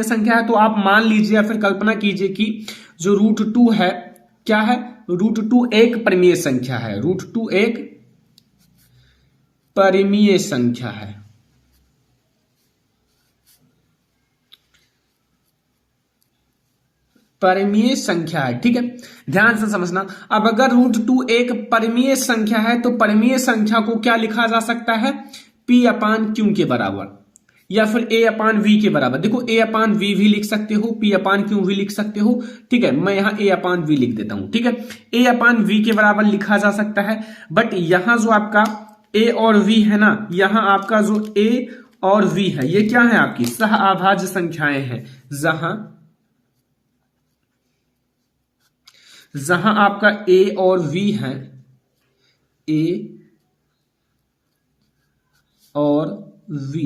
संख्या है तो आप मान लीजिए या फिर कल्पना कीजिए कि जो √2 है क्या है, √2 एक परिमेय संख्या है, √2 एक परिमेय संख्या है। परिमेय संख्या है, ठीक है, ध्यान से समझना। अब अगर √2 एक परिमेय संख्या है तो परिमेय संख्या को क्या लिखा जा सकता है, P/Q के बराबर या फिर A/V के बराबर। देखो A/V भी लिख सकते हो, P/Q भी लिख सकते हो, ठीक है, मैं यहां A/V लिख देता हूं, ठीक है। A/V के बराबर लिखा जा सकता है, बट यहां जो आपका A और V है ना, यहां आपका जो A और V है ये क्या है, आपकी सह अभाज्य संख्याएं हैं। जहां आपका A और V है, A और V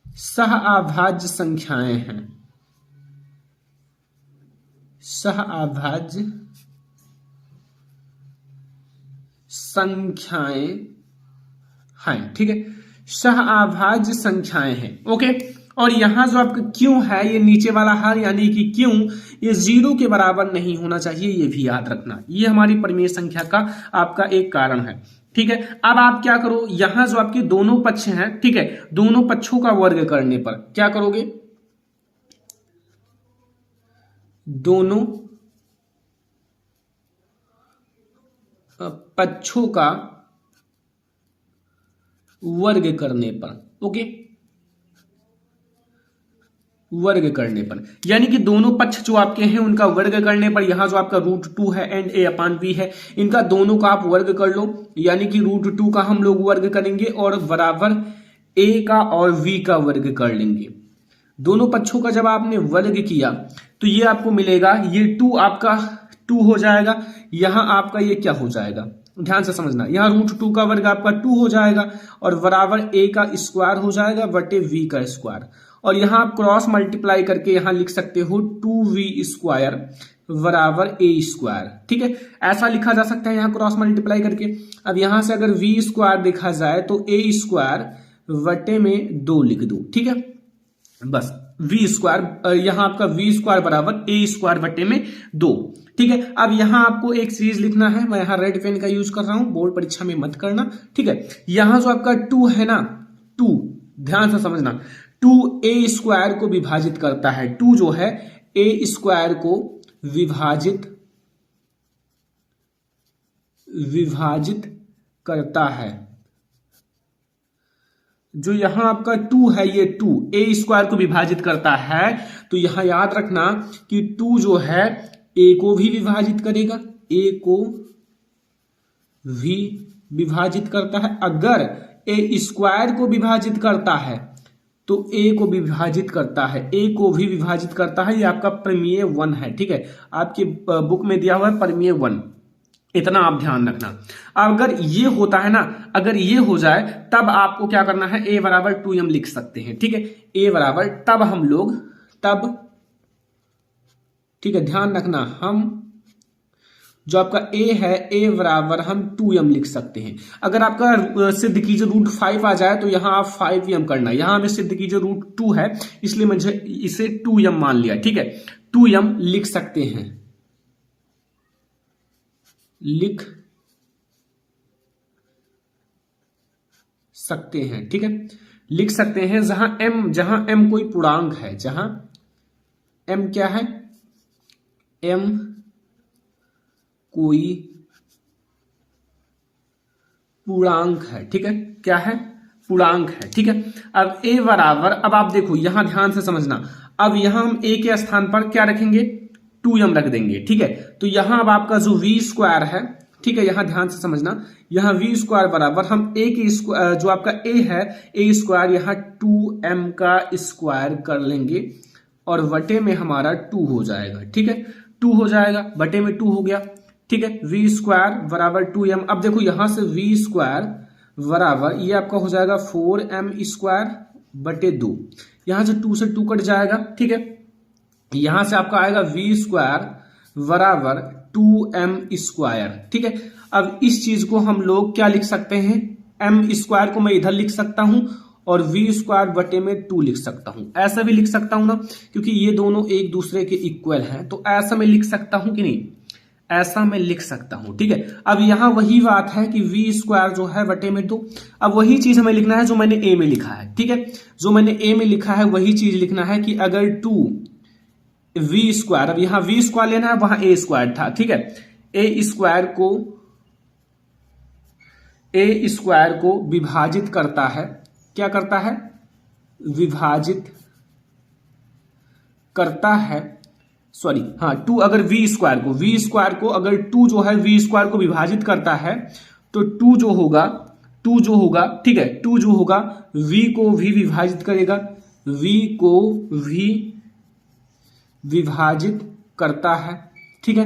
सह अभाज्य संख्याएं हैं, सह अभाज्य संख्याएं हैं, ठीक है, सह अभाज्य संख्याएं हैं, ओके। और यहां जो आपका Q है, ये नीचे वाला हर यानी कि Q ये 0 के बराबर नहीं होना चाहिए, ये भी याद रखना। ये हमारी परिमेय संख्या का आपका एक कारण है, ठीक है। अब आप क्या करो, यहां जो आपके दोनों पक्ष हैं, ठीक है, दोनों पक्षों का वर्ग करने पर क्या करोगे, दोनों पक्षों का वर्ग करने पर, ओके, वर्ग करने पर, यानी कि दोनों पक्ष जो आपके हैं उनका वर्ग करने पर, यहां जो आपका √2 है एंड A/V है, इनका दोनों का आप वर्ग कर लो, यानी कि √2 का हम लोग वर्ग करेंगे और बराबर A का और V का वर्ग कर लेंगे। दोनों पक्षों का जब आपने वर्ग किया तो ये आपको मिलेगा, ये 2 आपका 2 हो जाएगा, यहां आपका ये क्या हो जाएगा, ध्यान से समझना, यहां √2 का वर्ग आपका 2 हो जाएगा और बराबर A का स्क्वायर हो जाएगा बटे V का स्क्वायर, और यहां आप क्रॉस मल्टीप्लाई करके यहां लिख सकते हो 2V² बराबर A², ठीक है, ऐसा लिखा जा सकता है यहां क्रॉस मल्टीप्लाई करके। अब यहां से अगर V² देखा जाए तो A² बटे में 2 लिख दो, ठीक है, बस V², यहां आपका V² बराबर A² बटे में 2, ठीक है। अब यहां आपको एक चीज लिखना है, मैं यहां रेड पेन का यूज कर रहा हूं, बोर्ड परीक्षा में मत करना, ठीक है। यहां जो आपका 2 है ना, 2 ध्यान से समझना, 2 A² को विभाजित करता है, 2 जो है A² को विभाजित करता है। जो यहां आपका 2 है, ये 2 A² को विभाजित करता है, तो यहां याद रखना कि 2 जो है A को भी विभाजित करेगा, A को भी विभाजित करता है। अगर A² को विभाजित करता है तो A को विभाजित करता है, A को भी विभाजित करता है, ये आपका परिमेय 1 है, ठीक है, आपकी बुक में दिया हुआ है परिमेय 1, इतना आप ध्यान रखना। अगर ये होता है ना, अगर ये हो जाए तब आपको क्या करना है, A बराबर 2m लिख सकते हैं, ठीक है, A बराबर तब हम लोग तब, ठीक है, ध्यान रखना, हम जो आपका A है, A बराबर हम 2m लिख सकते हैं। अगर आपका सिद्ध कीजिए √5 आ जाए तो यहां आप 5m करना, यहां हमें सिद्ध कीजिए √2 है इसलिए मुझे इसे 2m मान लिया, ठीक है, 2m लिख सकते हैं, लिख सकते हैं, ठीक है, लिख सकते हैं। जहां m कोई पूर्णांक है, जहां m क्या है, m कोई पूर्णांक है, ठीक है, क्या है, पूर्णांक है, ठीक है। अब A बराबर, अब आप देखो यहां ध्यान से समझना, अब यहां हम A के स्थान पर क्या रखेंगे, 2m रख देंगे, ठीक है। तो यहां अब आपका जो V² है, ठीक है, यहां ध्यान से समझना, यहां V² बराबर हम A की जो आपका A है A² यहां 2m का स्क्वायर कर लेंगे और बटे में हमारा 2 हो जाएगा, ठीक है, 2 हो जाएगा, बटे में 2 हो गया, ठीक है, V² बराबर 2m। अब देखो यहां से V² बराबर ये आपका हो जाएगा 4m² बटे 2, यहां से 2 से 2 कट जाएगा, ठीक है, यहां से आपका आएगा V² बराबर 2m², ठीक है। अब इस चीज को हम लोग क्या लिख सकते हैं, m² को मैं इधर लिख सकता हूं और वी स्क्वायर बटे में 2 लिख सकता हूं। ऐसा भी लिख सकता हूं ना, क्योंकि ये दोनों एक दूसरे के इक्वल हैं, तो ऐसा मैं लिख सकता हूं कि नहीं, ऐसा मैं लिख सकता हूं। ठीक है, अब यहां वही बात है कि वी स्क्वायर जो है बटे में 2, अब वही चीज हमें लिखना है जो मैंने ए में लिखा है। ठीक है, जो मैंने ए में लिखा है वही चीज लिखना है कि अगर 2 वी स्क्वायर, अब यहां वी स्क्वायर लेना है, वहां ए स्क्वायर था। ठीक है, ए स्क्वायर को विभाजित करता है, क्या करता है, विभाजित करता है, सॉरी हाँ 2 अगर वी स्क्वायर को अगर 2 जो है वी स्क्वायर को विभाजित करता है, तो 2 जो होगा ठीक है, 2 जो होगा वी को भी विभाजित करेगा, वी को भी विभाजित करता है। ठीक है,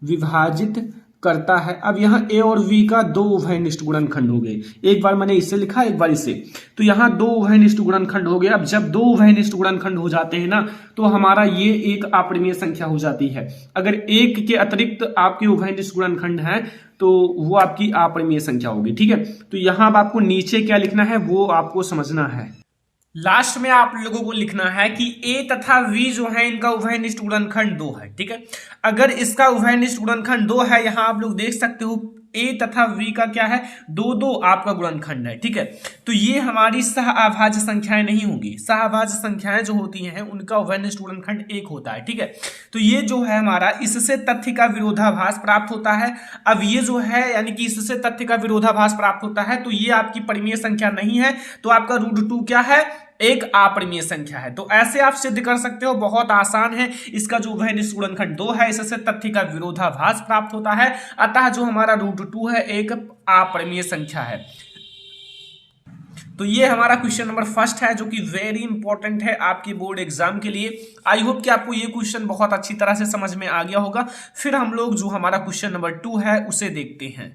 विभाजित करता है। अब यहां ए और वी का 2 उभयनिष्ठ गुणनखंड हो गए, एक बार मैंने इससे लिखा एक बार इससे, तो यहां 2 उभयनिष्ठ गुणनखंड हो गए। अब जब 2 उभयनिष्ठ गुणनखंड हो जाते हैं ना, तो हमारा ये एक अपरिमेय संख्या हो जाती है। अगर एक के अतिरिक्त आपके उभयनिष्ठ गुणनखंड हैं तो वो आपकी अपरिमेय संख्या होगी। ठीक है, तो यहां अब आपको नीचे क्या लिखना है वो आपको समझना है। लास्ट में आप लोगों को लिखना है कि a तथा v जो है इनका उभयनिष्ठ गुणनखंड 2 है। ठीक है, अगर इसका उभयनिष्ठ गुणनखंड 2 है, यहां आप लोग देख सकते हो a तथा v का क्या है, 2 आपका गुणनखंड है। ठीक है, तो ये हमारी सहअभाज्य संख्याएं नहीं होगी। सहअभाज्य संख्याएं जो होती हैं उनका उभयनिष्ठ गुणनखंड 1 होता है। ठीक है, तो ये जो है हमारा, इससे तथ्य का विरोधाभास प्राप्त होता है। अब ये जो है यानी कि इससे तथ्य का विरोधाभास प्राप्त होता है, तो ये आपकी परिमेय संख्या नहीं है, तो आपका √2 क्या है, एक अपरिमेय संख्या है। तो ऐसे आप सिद्ध कर सकते हो, बहुत आसान है। इसका जो उभयनिष्ठ गुणनखंड 2 है, इससे तथ्य का विरोधाभास प्राप्त होता है, अतः जो हमारा √2 है एक अपरिमेय संख्या है। तो ये हमारा क्वेश्चन नंबर फर्स्ट है, जो कि वेरी इंपॉर्टेंट है आपकी बोर्ड एग्जाम के लिए। आई होप कि आपको ये क्वेश्चन बहुत अच्छी तरह से समझ में आ गया होगा। फिर हम लोग जो हमारा क्वेश्चन नंबर 2 है उसे देखते हैं।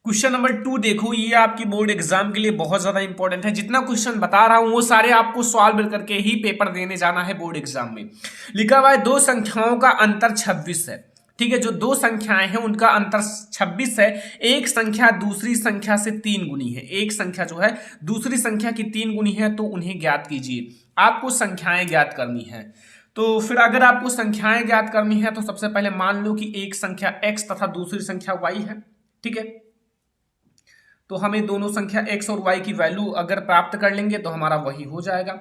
क्वेश्चन नंबर 2 देखो, ये आपकी बोर्ड एग्जाम के लिए बहुत ज्यादा इंपॉर्टेंट है। जितना क्वेश्चन बता रहा हूं वो सारे आपको सॉल्व करके ही पेपर देने जाना है बोर्ड एग्जाम में। लिखा हुआ है 2 संख्याओं का अंतर 26 है। ठीक है, जो 2 संख्याएं हैं उनका अंतर 26 है। एक संख्या दूसरी संख्या से 3 गुनी है, एक संख्या जो है दूसरी संख्या की 3 गुनी है, तो उन्हें ज्ञात कीजिए। आपको संख्याएं ज्ञात करनी है। तो फिर अगर आपको संख्याएं ज्ञात करनी है तो सबसे पहले मान लो कि एक संख्या x तथा दूसरी संख्या y है। ठीक है, तो हमें दोनों संख्या x और y की वैल्यू अगर प्राप्त कर लेंगे तो हमारा वही हो जाएगा।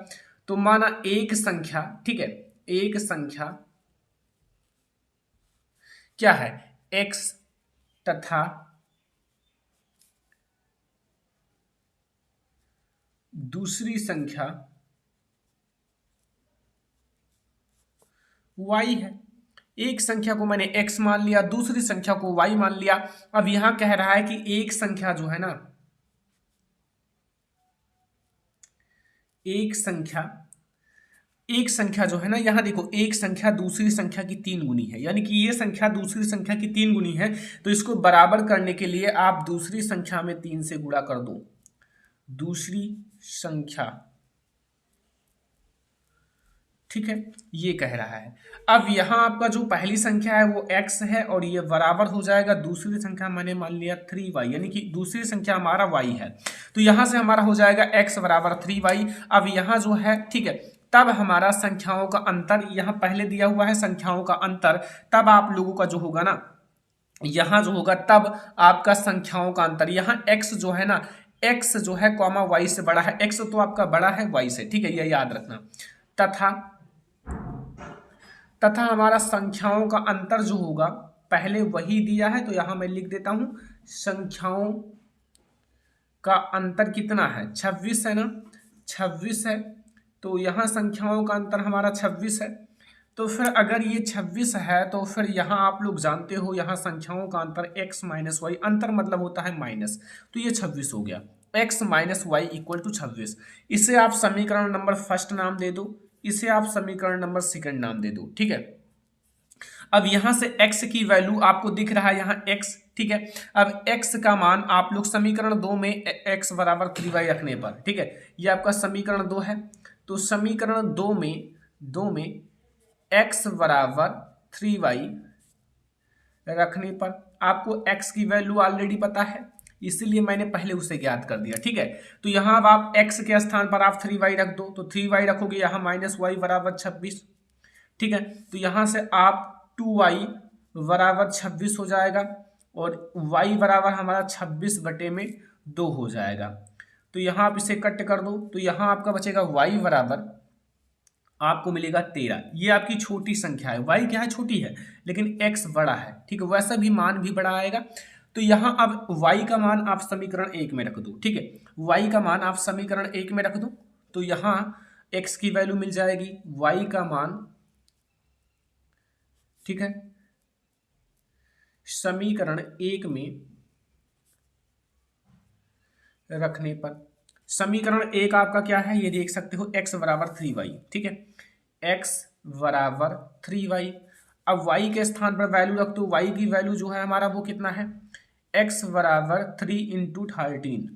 तो माना एक संख्या, ठीक है, एक संख्या क्या है, x तथा दूसरी संख्या y है। एक संख्या को मैंने x मान लिया, दूसरी संख्या को y मान लिया। अब यहां कह रहा है कि एक संख्या जो है ना, एक संख्या जो है ना, यहां देखो एक संख्या दूसरी संख्या की 3 गुनी है, यानी कि ये संख्या दूसरी संख्या की 3 गुनी है। तो इसको बराबर करने के लिए आप दूसरी संख्या में 3 से गुणा कर दो, दूसरी संख्या। ठीक है, ये कह रहा है। अब यहां आपका जो पहली संख्या है वो x है और ये बराबर हो जाएगा दूसरी संख्या मैंने मान लिया 3y, यानी कि दूसरी संख्या हमारा y है। तो यहां से हमारा हो जाएगा x बराबर 3y। अब यहां जो है, ठीक है, तब हमारा संख्याओं का अंतर, यहां पहले दिया हुआ है संख्याओं का अंतर, तब आप लोगों का जो होगा ना, यहां जो होगा तब आपका संख्याओं का अंतर, यहां x जो है ना, x जो है कॉमा y से बड़ा है, x तो आपका बड़ा है y से। ठीक है, ये याद रखना। तथा हमारा संख्याओं का अंतर जो होगा, पहले वही दिया है तो यहां मैं लिख देता हूं, संख्याओं का अंतर कितना है, 26 है ना, 26 है। तो यहां संख्याओं का अंतर हमारा 26 है। तो फिर अगर ये 26 है तो फिर यहां आप लोग जानते हो, यहां संख्याओं का अंतर x माइनस वाई, अंतर मतलब होता है माइनस, तो ये 26 हो गया, x minus y equal to 26। इसे आप समीकरण नंबर फर्स्ट नाम दे दो, इसे आप समीकरण नंबर सेकंड नाम दे दो। ठीक है, अब यहां से x की वैल्यू आपको दिख रहा है, यहां x। ठीक है, अब x का मान आप लोग समीकरण 2 में x बराबर 3y रखने पर, ठीक है, ये आपका समीकरण 2 है। तो समीकरण 2 में x बराबर 3y रखने पर आपको x की वैल्यू ऑलरेडी पता है, इसीलिए मैंने पहले उसे ज्ञात कर दिया। ठीक है, तो यहाँ अब आप x के स्थान पर आप 3y रख दो, तो 3y रखोगे, यहाँ -y बराबर 26। ठीक है, तो यहाँ से आप 2y बराबर 26 हो जाएगा और y बराबर हमारा 26/2 हो जाएगा। तो यहाँ आप इसे कट कर दो, तो यहाँ आपका बचेगा y बराबर आपको मिलेगा 13। ये आपकी छोटी संख्या है, y क्या है, छोटी है, लेकिन x बड़ा है। ठीक है, वैसा भी मान भी बड़ा आएगा। तो यहाँ अब y का मान आप समीकरण 1 में रख दो। ठीक है, y का मान आप समीकरण 1 में रख दो, तो यहाँ x की वैल्यू मिल जाएगी, y का मान, ठीक है, समीकरण 1 में रखने पर समीकरण 1 आपका क्या है, ये देख सकते हो, x बराबर 3y। ठीक है, x बराबर 3y। अब y के स्थान पर वैल्यू रख दो, y की वैल्यू जो है हमारा वो कितना है, x बराबर 3 × 13,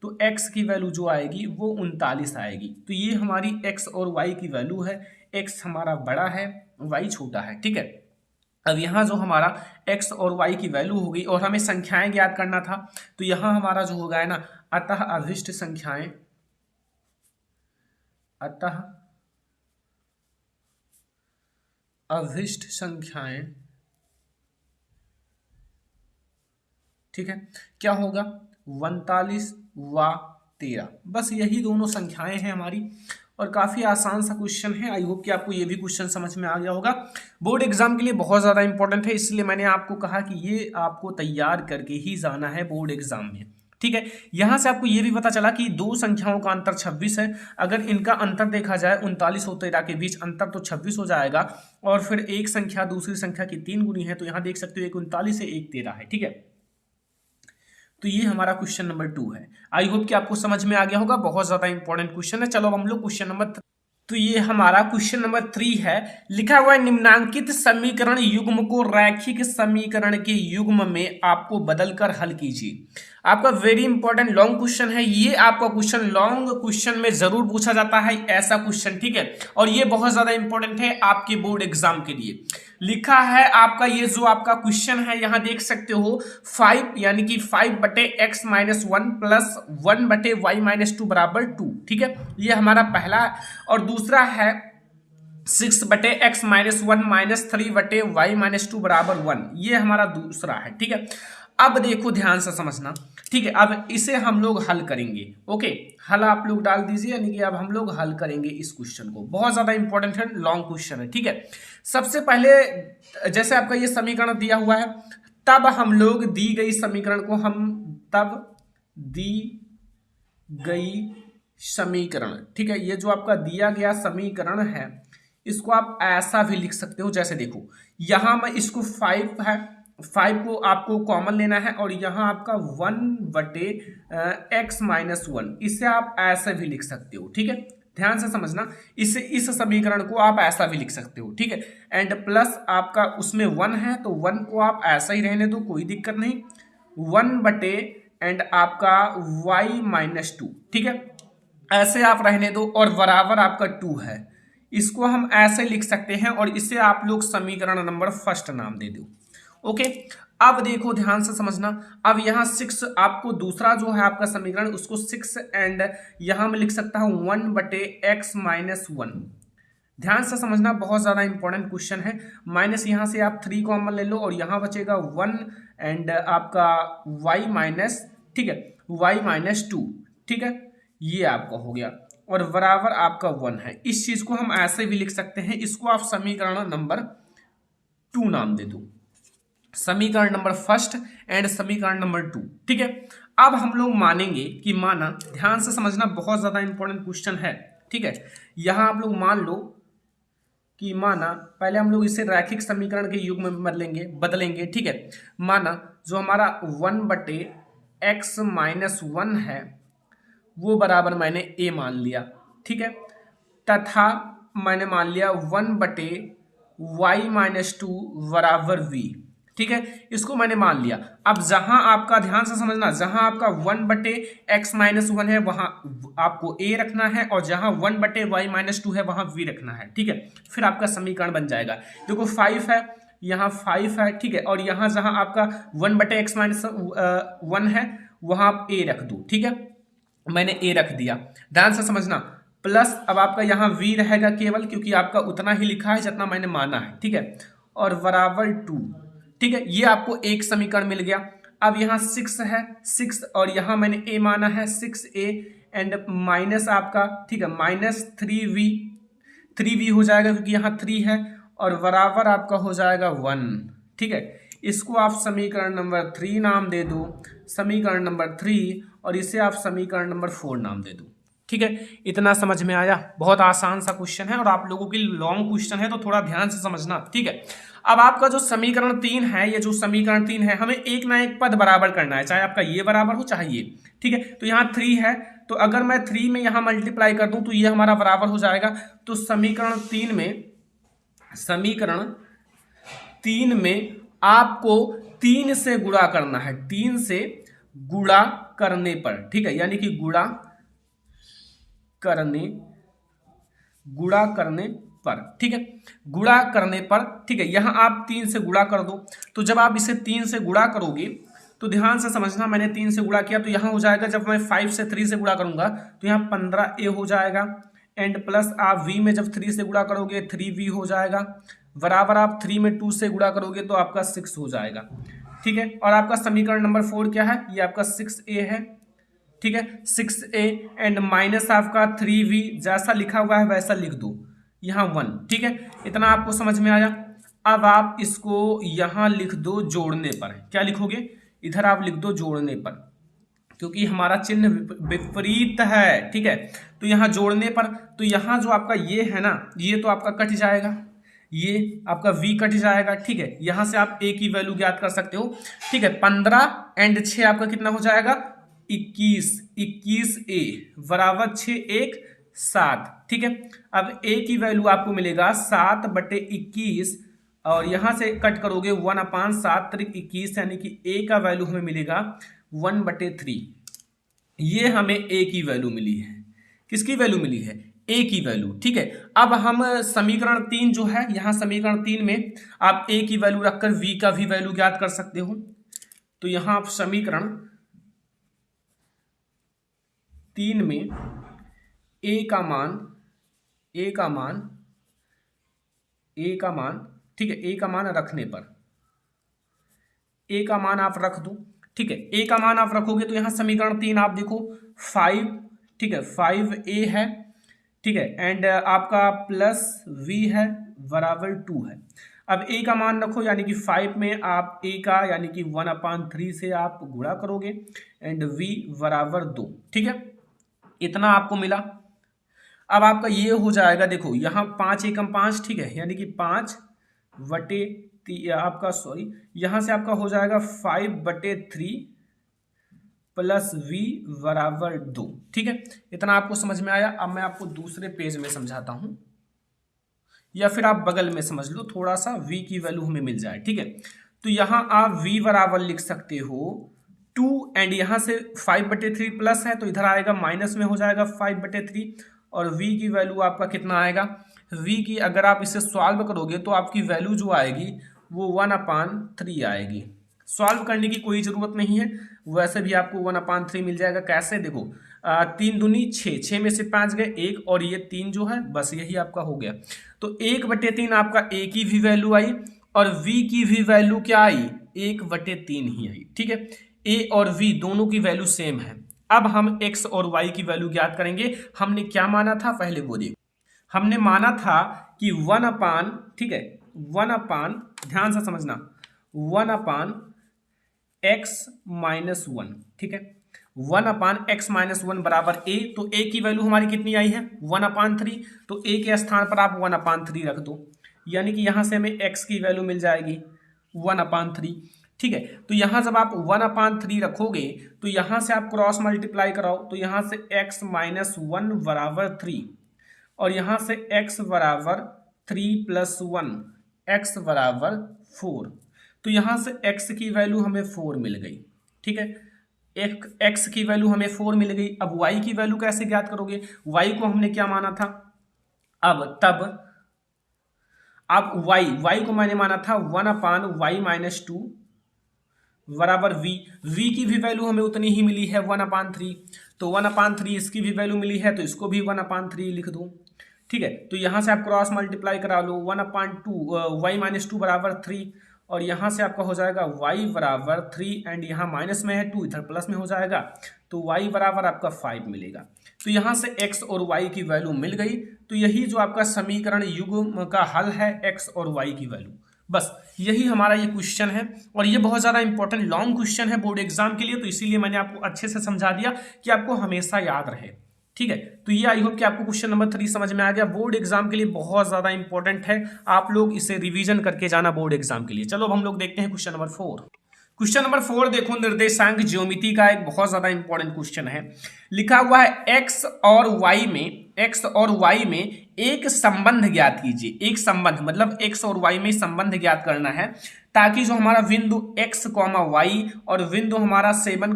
तो x की वैल्यू जो आएगी वो 39 आएगी। तो ये हमारी x और y की वैल्यू है, x हमारा बड़ा है, y छोटा है। ठीक है, अब यहाँ जो हमारा x और y की वैल्यू होगी और हमें संख्याएं ज्ञात करना था, तो यहाँ हमारा जो होगा है ना, अतः अभिष्ट संख्याएं, अतः अभिष्ट संख्याएं, ठीक है, क्या होगा, 39 व 13। बस यही दोनों संख्याएं हैं हमारी, और काफ़ी आसान सा क्वेश्चन है। आई होप कि आपको ये भी क्वेश्चन समझ में आ गया होगा। बोर्ड एग्जाम के लिए बहुत ज़्यादा इंपॉर्टेंट है, इसलिए मैंने आपको कहा कि ये आपको तैयार करके ही जाना है बोर्ड एग्जाम में। ठीक है, यहाँ से आपको ये भी पता चला कि दो संख्याओं का अंतर 26 है। अगर इनका अंतर देखा जाए 39 और 13 के बीच अंतर तो 26 हो जाएगा, और फिर एक संख्या दूसरी संख्या की 3 गुनी है, तो यहाँ देख सकते हो एक 39 है, एक 13 है। ठीक है, तो ये हमारा क्वेश्चन नंबर 2 है। आई होप कि आपको समझ में आ गया होगा, बहुत ज्यादा इंपॉर्टेंट क्वेश्चन है। चलो अब हम लोग क्वेश्चन नंबर, तो ये हमारा क्वेश्चन नंबर 3 है। लिखा हुआ है, निम्नांकित समीकरण युग्म को रैखिक समीकरण के युग्म में आपको बदलकर हल कीजिए। आपका वेरी इंपॉर्टेंट लॉन्ग क्वेश्चन है ये। आपका क्वेश्चन लॉन्ग क्वेश्चन में जरूर पूछा जाता है ऐसा क्वेश्चन। ठीक है, और ये बहुत ज्यादा इंपॉर्टेंट है आपके बोर्ड एग्जाम के लिए। लिखा है आपका, ये जो आपका क्वेश्चन है यहाँ देख सकते हो, 5 यानी कि 5/x - 1 प्लस 1/y - 2 बराबर 2। ठीक है, ये हमारा पहला, और दूसरा है 6/x - 1 - 3/y - 2 बराबर 1। ये हमारा दूसरा है। ठीक है, अब देखो ध्यान से समझना। ठीक है, अब इसे हम लोग हल करेंगे। ओके, हल आप लोग डाल दीजिए, यानी कि अब हम लोग हल करेंगे इस क्वेश्चन को। बहुत ज्यादा इंपॉर्टेंट है, लॉन्ग क्वेश्चन है। ठीक है, सबसे पहले जैसे आपका ये समीकरण दिया हुआ है, तब हम लोग दी गई समीकरण को समीकरण, ठीक है, ये जो आपका दिया गया समीकरण है, इसको आप ऐसा भी लिख सकते हो। जैसे देखो, यहां में इसको 5 है, 5 को आपको कॉमन लेना है, और यहाँ आपका 1/x - 1, इसे आप ऐसे भी लिख सकते हो। ठीक है, ध्यान से समझना, इस समीकरण को आप ऐसा भी लिख सकते हो। ठीक है, एंड प्लस आपका उसमें 1 है, तो 1 को आप ऐसा ही रहने दो, कोई दिक्कत नहीं, 1/ एंड आपका y - 2। ठीक है, ऐसे आप रहने दो, और बराबर आपका 2 है, इसको हम ऐसे लिख सकते हैं, और इसे आप लोग समीकरण नंबर 1 नाम दे दो। ओके, अब देखो ध्यान से समझना। अब यहाँ 6 आपको दूसरा जो है आपका समीकरण, उसको 6 एंड यहाँ मैं लिख सकता हूँ 1/x - 1। ध्यान से समझना, बहुत ज्यादा इंपॉर्टेंट क्वेश्चन है। माइनस यहाँ से आप 3 कॉमन ले लो, और यहाँ बचेगा 1 एंड आपका y ठीक है, y - 2। ठीक है, ये आपका हो गया, और बराबर आपका 1 है। इस चीज को हम ऐसे भी लिख सकते हैं, इसको आप समीकरण नंबर 2 नाम दे दो, समीकरण नंबर 1 एंड समीकरण नंबर 2। ठीक है, अब हम लोग मानेंगे कि माना, ध्यान से समझना, बहुत ज्यादा इंपॉर्टेंट क्वेश्चन है। ठीक है, यहां आप लोग मान लो कि माना, पहले हम लोग इसे रैखिक समीकरण के युग में बदलेंगे। ठीक है, माना जो हमारा 1/x - 1 है, वो बराबर मैंने a मान लिया। ठीक है, तथा मैंने मान लिया 1/y - 2 बराबर v। ठीक है, इसको मैंने मान लिया। अब जहां आपका, ध्यान से समझना, जहां आपका 1/x - 1 है, वहां आपको a रखना है, और जहां 1/y - 2 है, वहां v रखना है। ठीक है, फिर आपका समीकरण बन जाएगा। देखो 5 है, यहाँ 5 है, ठीक है, और यहाँ जहाँ आपका 1/x-1 है वहाँ आप a रख दो, ठीक है, मैंने a रख दिया, ध्यान से समझना। प्लस अब आपका यहाँ v रहेगा केवल, क्योंकि आपका उतना ही लिखा है जितना मैंने माना है, ठीक है, और बराबर 2, ठीक है, ये आपको एक समीकरण मिल गया। अब यहाँ 6 है, 6 और यहाँ मैंने a माना है 6a एंड माइनस आपका, ठीक है, माइनस 3v हो जाएगा क्योंकि यहाँ 3 है, और बराबर आपका हो जाएगा 1, ठीक है। इसको आप समीकरण नंबर 3 नाम दे दो, समीकरण नंबर 3, और इसे आप समीकरण नंबर 4 नाम दे दो, ठीक है। इतना समझ में आया? बहुत आसान सा क्वेश्चन है और आप लोगों की लॉन्ग क्वेश्चन है तो थोड़ा ध्यान से समझना, ठीक है। अब आपका जो समीकरण 3 है, ये जो समीकरण 3 है, हमें एक ना एक पद बराबर करना है, चाहे आपका ये बराबर हो चाहे ये, ठीक है। तो यहाँ 3 है, तो अगर मैं 3 में यहाँ मल्टीप्लाई कर दूं तो ये हमारा बराबर हो जाएगा। तो समीकरण 3 में आपको 3 से गुणा करना है, 3 से गुणा करने पर, ठीक है, यानी कि गुणा करने पर, ठीक है, गुणा करने पर, ठीक है। यहां आप 3 से गुणा कर दो, तो जब आप इसे 3 से गुणा करोगे तो ध्यान से समझना, मैंने 3 से गुणा किया तो यहां हो जाएगा, जब मैं 5 से 3 से गुणा करूंगा तो यहाँ 15a हो जाएगा, एंड प्लस आप v में जब 3 से गुणा करोगे 3v हो जाएगा, बराबर आप 3 में 2 से गुणा करोगे तो आपका 6 हो जाएगा, ठीक है। और आपका समीकरण नंबर 4 क्या है? ये आपका 6a है, ठीक है, 6a एंड माइनस आपका 3v, जैसा लिखा हुआ है वैसा लिख दो, यहाँ 1, ठीक है। इतना आपको समझ में आया? अब आप इसको यहाँ लिख दो जोड़ने पर, क्या लिखोगे? इधर आप लिख दो जोड़ने पर, क्योंकि हमारा चिन्ह विपरीत है, ठीक है। तो यहाँ जोड़ने पर, तो यहाँ जो आपका ये है ना, ये तो आपका कट जाएगा, ये आपका v कट जाएगा, ठीक है। यहाँ से आप a की वैल्यू ज्ञात कर सकते हो, ठीक है। 15 एंड 6 आपका कितना हो जाएगा? 21a बराबर 6 1 7, ठीक है। अब a की वैल्यू आपको मिलेगा 7/21, और यहां से कट करोगे 1/7 21, यानी कि a का वैल्यू हमें मिलेगा 1/3। ये हमें a की वैल्यू मिली है। किसकी वैल्यू मिली है? a की वैल्यू, ठीक है। अब हम समीकरण 3 जो है, यहां समीकरण 3 में आप a की वैल्यू रखकर v का भी वैल्यू ज्ञात कर सकते हो। तो यहां आप समीकरण 3 में a का मान, ठीक है, a का मान रखने पर, a का मान आप रख दो, ठीक है। a का मान आप रखोगे तो यहां समीकरण 3 आप देखो 5, ठीक है, 5a है, ठीक है, एंड आपका प्लस v है बराबर 2 है। अब a का मान रखो, यानी कि 5 में आप a का यानी कि 1/3 से आप गुणा करोगे, एंड v बराबर 2, ठीक है। इतना आपको मिला। अब आपका ये हो जाएगा, देखो यहाँ 5 एकम 5, ठीक है, यानी कि 5 बटे आपका, सॉरी, यहां से आपका हो जाएगा 5/3 प्लस v बराबर 2, ठीक है। इतना आपको समझ में आया? अब मैं आपको दूसरे पेज में समझाता हूं, या फिर आप बगल में समझ लो, थोड़ा सा v की वैल्यू हमें मिल जाए, ठीक है। तो यहां आप v बराबर लिख सकते हो 2, एंड यहां से 5/3 प्लस है तो इधर आएगा माइनस में हो जाएगा 5/3, और v की वैल्यू आपका कितना आएगा? v की अगर आप इसे सॉल्व करोगे तो आपकी वैल्यू जो आएगी वो 1/3 आएगी। सॉल्व करने की कोई ज़रूरत नहीं है, वैसे भी आपको 1/3 मिल जाएगा। कैसे? देखो 3 दूनी 6, 6 में से 5 गए 1, और ये 3 जो है, बस यही आपका हो गया। तो 1/3 आपका a की भी वैल्यू आई, और v की भी वैल्यू क्या आई? 1/3 ही आई, ठीक है। a और v दोनों की वैल्यू सेम है। अब हम x और y की वैल्यू ज्ञात करेंगे। हमने क्या माना था पहले वो देखो। हमने माना था कि 1/, ठीक है, 1/, ध्यान से समझना, 1/x-1, ठीक है, 1/x-1 बराबर a। तो a की वैल्यू हमारी कितनी आई है? 1/3। तो a के स्थान पर आप 1/3 रख दो, यानी कि यहां से हमें x की वैल्यू मिल जाएगी 1/3, ठीक है। तो यहां जब आप 1/3 रखोगे तो यहां से आप क्रॉस मल्टीप्लाई कराओ, तो यहां से x-1 बराबर 3, और यहां से x बराबर 3 + 1, x बराबर 4। तो यहां से x की वैल्यू हमें 4 मिल गई, ठीक है। एक x की वैल्यू हमें 4 मिल गई। अब y की वैल्यू कैसे ज्ञात करोगे? y को हमने क्या माना था? अब y को मैंने माना था 1/y-2 बराबर v की भी वैल्यू हमें उतनी ही मिली है 1/3, तो 1/3 इसकी भी वैल्यू मिली है तो इसको भी 1/3 लिख दो। ठीक है, तो यहां से आप क्रॉस मल्टीप्लाई करा लो, 1/2 y-2 बराबर 3, और यहां से आपका हो जाएगा y बराबर 3 एंड यहाँ माइनस में है 2, इधर प्लस में हो जाएगा, तो y बराबर आपका 5 मिलेगा। तो यहां से x और y की वैल्यू मिल गई, तो यही जो आपका समीकरण युग्म का हल है x और y की वैल्यू। बस यही हमारा ये क्वेश्चन है, और ये बहुत ज़्यादा इंपॉर्टेंट लॉन्ग क्वेश्चन है बोर्ड एग्जाम के लिए, तो इसीलिए मैंने आपको अच्छे से समझा दिया कि आपको हमेशा याद रहे। ठीक है, तो ये आई होप कि आपको क्वेश्चन नंबर 3 समझ में आ गया। बोर्ड एग्जाम के लिए बहुत ज़्यादा इंपॉर्टेंट है, आप लोग इसे रिवीजन करके जाना बोर्ड एग्जाम के लिए। चलो अब हम लोग देखते हैं क्वेश्चन नंबर 4। क्वेश्चन नंबर 4 देखो, निर्देशांक ज्योमिति का एक बहुत ज्यादा इंपॉर्टेंट क्वेश्चन है। लिखा हुआ है x और y में एक संबंध ज्ञात कीजिए। एक संबंध मतलब x और y में संबंध ज्ञात करना है, ताकि जो हमारा बिंदु x, y और बिंदु हमारा 7,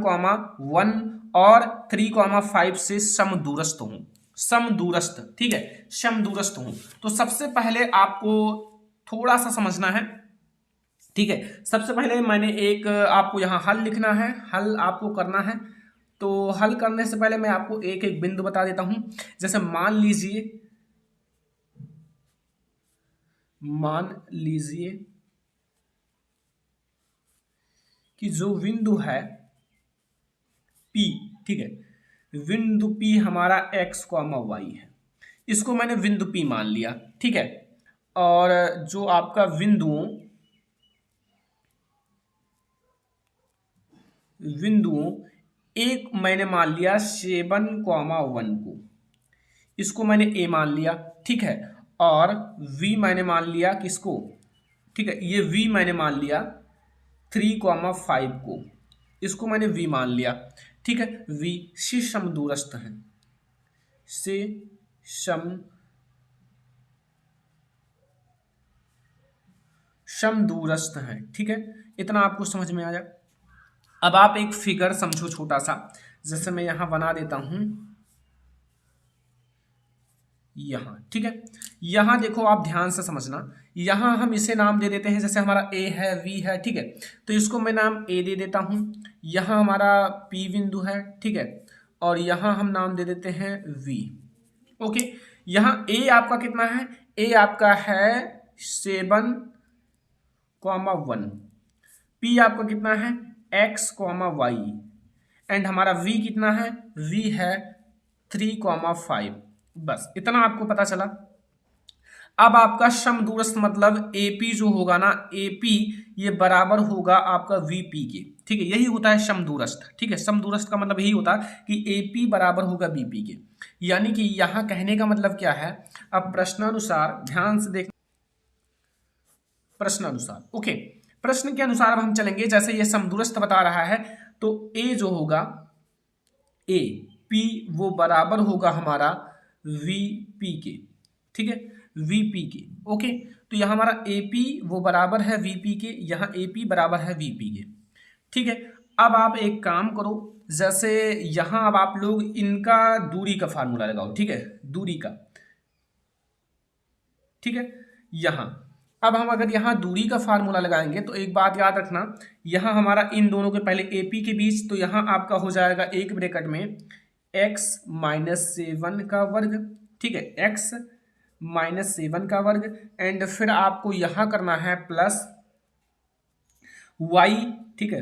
1 और 3, 5 से समदूरस्थ हो। समदूरस्थ, ठीक है, समदूरस्थ हो। तो सबसे पहले आपको थोड़ा सा समझना है। ठीक है, सबसे पहले मैंने एक आपको यहाँ हल लिखना है, हल आपको करना है। तो हल करने से पहले मैं आपको एक एक बिंदु बता देता हूं। जैसे मान लीजिए कि जो बिंदु है P, ठीक है, बिंदु P हमारा x, y है, इसको मैंने बिंदु P मान लिया। ठीक है, और जो आपका बिंदुओं एक मैंने मान लिया 7, 1 को, इसको मैंने A मान लिया। ठीक है, और V मैंने मान लिया किसको, ठीक है, ये V मैंने मान लिया 3, 5 को, इसको मैंने V मान लिया। ठीक है, V से समदूरस्थ है, से समदूरस्थ है। ठीक है, इतना आपको समझ में आया। अब आप एक फिगर समझो छोटा सा, जैसे मैं यहां बना देता हूं यहां। ठीक है, यहां देखो आप ध्यान से समझना, यहां हम इसे नाम दे देते हैं, जैसे हमारा A है, V है, ठीक है, तो इसको मैं नाम A दे देता हूं। यहां हमारा P बिंदु है, ठीक है, और यहां हम नाम दे देते हैं V। ओके, यहां A आपका कितना है, A आपका है 7, 1, P आपका कितना है x, y, एंड हमारा V कितना है, V है 3, 5। बस इतना आपको पता चला। अब आपका समदूरस्थ मतलब AP जो होगा ना, AP ये बराबर होगा आपका VP के। ठीक है, यही होता है समदूरस्थ। ठीक है, समदूरस्थ का मतलब यही होता है कि AP बराबर होगा VP के। यानी कि यहां कहने का मतलब क्या है, अब प्रश्नानुसार ध्यान से देख, प्रश्नानुसार ओके, प्रश्न के अनुसार अब हम चलेंगे। जैसे ये समदूरस्थ बता रहा है, तो A जो होगा, A P वो बराबर होगा हमारा VP के। ठीक है, VP के। ओके, तो यहाँ हमारा AP वो बराबर है VP के, यहाँ AP बराबर है VP के। ठीक है, अब आप एक काम करो, जैसे यहाँ अब आप लोग इनका दूरी का फार्मूला लगाओ। ठीक है, दूरी का, ठीक है, यहाँ अब हम अगर यहाँ दूरी का फार्मूला लगाएंगे तो एक बात याद रखना, यहाँ हमारा इन दोनों के पहले AP के बीच, तो यहाँ आपका हो जाएगा एक ब्रैकेट में x - 7 का वर्ग। ठीक है, x - 7 का वर्ग, एंड फिर आपको यहाँ करना है प्लस y। ठीक है,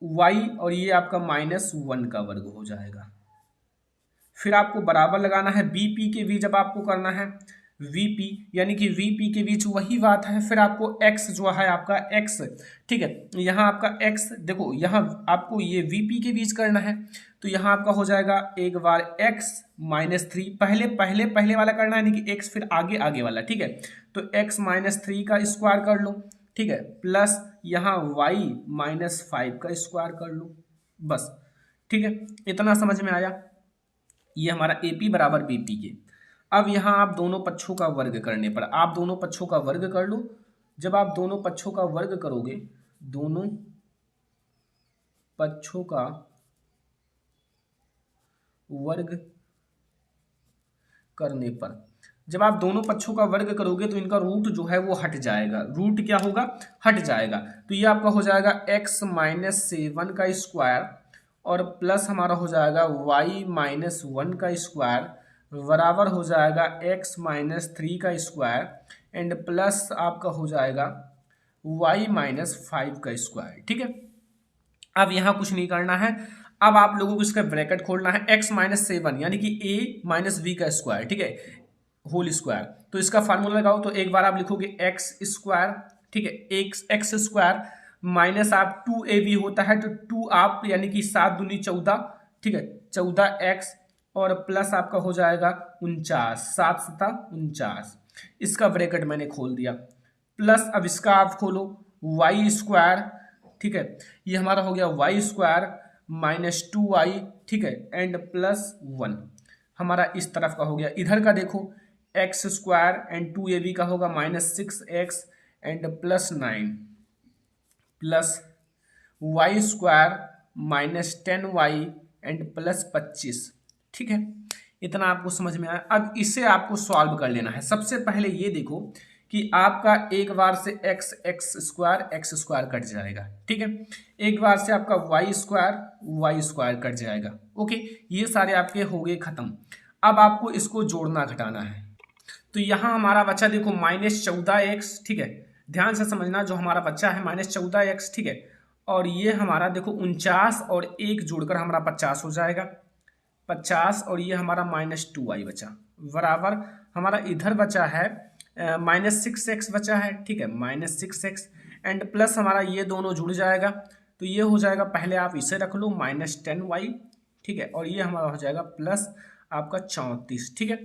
y और ये आपका -1 का वर्ग हो जाएगा। फिर आपको बराबर लगाना है BP के बीच, जब आपको करना है VP, यानी कि VP के बीच वही बात है। फिर आपको x जो है आपका x, ठीक है, यहाँ आपका x देखो, यहाँ आपको ये VP के बीच करना है, तो यहाँ आपका हो जाएगा एक बार x - 3, पहले वाला करना है, यानी कि x फिर आगे आगे वाला। ठीक है, तो x - 3 का स्क्वायर कर लो। ठीक है, प्लस यहाँ y - 5 का स्क्वायर कर लो। बस ठीक है, इतना समझ में आया। ये हमारा AP बराबर BP के। अब यहाँ आप दोनों पक्षों का वर्ग करने पर, आप दोनों पक्षों का वर्ग कर लो। जब आप दोनों पक्षों का वर्ग करोगे, दोनों पक्षों का वर्ग करने पर जब आप दोनों पक्षों का वर्ग करोगे तो इनका रूट जो है वो हट जाएगा, रूट क्या होगा, हट जाएगा। तो ये आपका हो जाएगा x माइनस 7 का स्क्वायर और प्लस हमारा हो जाएगा y माइनस 1 का स्क्वायर बराबर हो जाएगा x माइनस 3 का स्क्वायर एंड प्लस आपका हो जाएगा y माइनस 5 का स्क्वायर। ठीक है, अब यहाँ कुछ नहीं करना है, अब आप लोगों को इसका ब्रैकेट खोलना है x माइनस 7 यानी कि a माइनस b का स्क्वायर, ठीक है, होल स्क्वायर। तो इसका फार्मूला लगाओ, तो एक बार आप लिखोगे एक्स स्क्वायर, ठीक है, एक्स स्क्वायर माइनस आप 2ab होता है तो 2 आप यानी कि 7 दूनी 14, ठीक है, 14x और प्लस आपका हो जाएगा 49, 7 सता 49, इसका ब्रैकेट मैंने खोल दिया। प्लस अब इसका आप खोलो वाई स्क्वायर, ठीक है, ये हमारा हो गया वाई स्क्वायर माइनस 2y, ठीक है, एंड प्लस 1 हमारा इस तरफ का हो गया। इधर का देखो एक्स स्क्वायर एंड 2ab का होगा minus 6x and plus 9 plus y square minus 10y and plus 25, ठीक है, इतना आपको समझ में आया। अब इसे आपको सॉल्व कर लेना है। सबसे पहले ये देखो कि आपका एक बार से एक्स स्क्वायर कट जाएगा, ठीक है, एक बार से आपका वाई स्क्वायर कट जाएगा। ओके, ये सारे आपके हो गए खत्म। अब आपको इसको जोड़ना घटाना है, तो यहाँ हमारा बच्चा देखो माइनस 14x, ठीक है, ध्यान से समझना, जो हमारा बच्चा है माइनस 14x, ठीक है, और ये हमारा देखो 49 और 1 जोड़कर हमारा 50 हो जाएगा, 50 और ये हमारा माइनस 2y बचा बराबर हमारा इधर बचा है माइनस 6x बचा है, ठीक है, माइनस 6x एंड प्लस हमारा ये दोनों जुड़ जाएगा, तो ये हो जाएगा, पहले आप इसे रख लो माइनस 10y, ठीक है, और ये हमारा हो जाएगा प्लस आपका 34, ठीक है।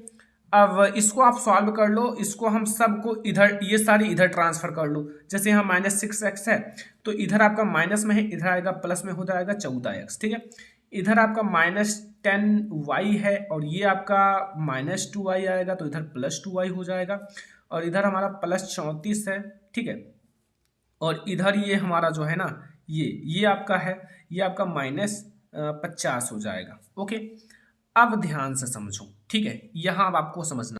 अब इसको आप सॉल्व कर लो, इसको हम सबको इधर, ये सारी इधर ट्रांसफर कर लो। जैसे यहाँ माइनस 6x है तो इधर आपका माइनस में है, इधर आएगा प्लस में हो जाएगा 14x, ठीक है, इधर आपका माइनस 10y है और ये आपका माइनस 2y आएगा तो इधर प्लस 2y हो जाएगा और इधर हमारा प्लस 34 है, ठीक है, और इधर ये हमारा जो है ना ये आपका है, ये आपका माइनस 50 हो जाएगा। ओके, अब ध्यान से समझो, ठीक है, यहाँ अब आपको समझना।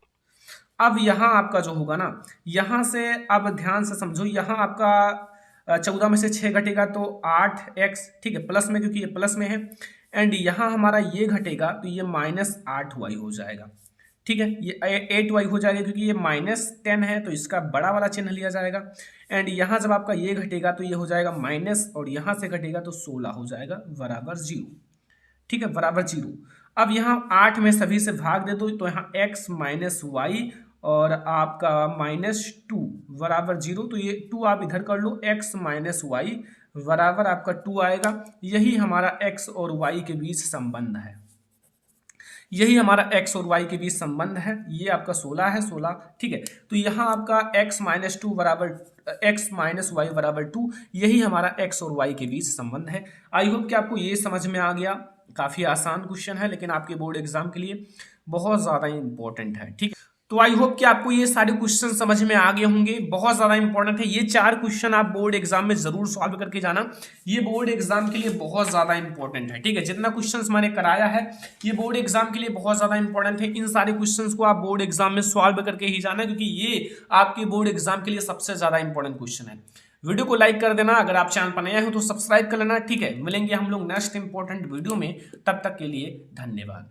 अब यहाँ आपका जो होगा ना, यहाँ से अब ध्यान से समझो, यहाँ आपका 14 में से 6 घटेगा तो 8x, ठीक है, प्लस में, क्योंकि ये प्लस में है, एंड यहाँ हमारा ये घटेगा तो ये माइनस 8y हो जाएगा, ठीक है, ये 8y हो जाएगा क्योंकि ये माइनस 10 है तो इसका बड़ा वाला चिन्ह लिया जाएगा, एंड यहाँ जब आपका ये घटेगा तो ये हो जाएगा माइनस और यहाँ से घटेगा तो 16 हो जाएगा बराबर 0, ठीक है, बराबर 0। अब यहाँ 8 में सभी से भाग दे दो तो यहाँ x माइनस वाई और आपका माइनस 2 बराबर 0, तो ये 2 आप इधर कर लो, x माइनस वाई बराबर आपका 2 आएगा। यही हमारा x और y के बीच संबंध है, यही हमारा x और y के बीच संबंध है। ये आपका 16 है, 16, ठीक है, तो यहाँ आपका x माइनस 2 बराबर x माइनस वाई बराबर 2, यही हमारा x और y के बीच संबंध है। आई होप कि आपको ये समझ में आ गया। काफ़ी आसान क्वेश्चन है लेकिन आपके बोर्ड एग्जाम के लिए बहुत ज़्यादा इंपॉर्टेंट है, ठीक है। तो आई होप कि आपको ये सारे क्वेश्चन समझ में आ गए होंगे, बहुत ज़्यादा इंपॉर्टेंट है। ये 4 क्वेश्चन आप बोर्ड एग्जाम में जरूर सॉल्व करके जाना, ये बोर्ड एग्जाम के लिए बहुत ज़्यादा इंपॉर्टेंट है, ठीक है। जितना क्वेश्चंस मैंने कराया है ये बोर्ड एग्जाम के लिए बहुत ज़्यादा इंपॉर्टेंट है। इन सारे क्वेश्चंस को आप बोर्ड एग्जाम में सॉल्व करके ही जाना, क्योंकि ये आपके बोर्ड एग्जाम के लिए सबसे ज़्यादा इंपॉर्टेंट क्वेश्चन है। वीडियो को लाइक कर देना, अगर आप चैनल पर नए हो तो सब्सक्राइब कर लेना, ठीक है। मिलेंगे हम लोग नेक्स्ट इंपॉर्टेंट वीडियो में, तब तक के लिए धन्यवाद।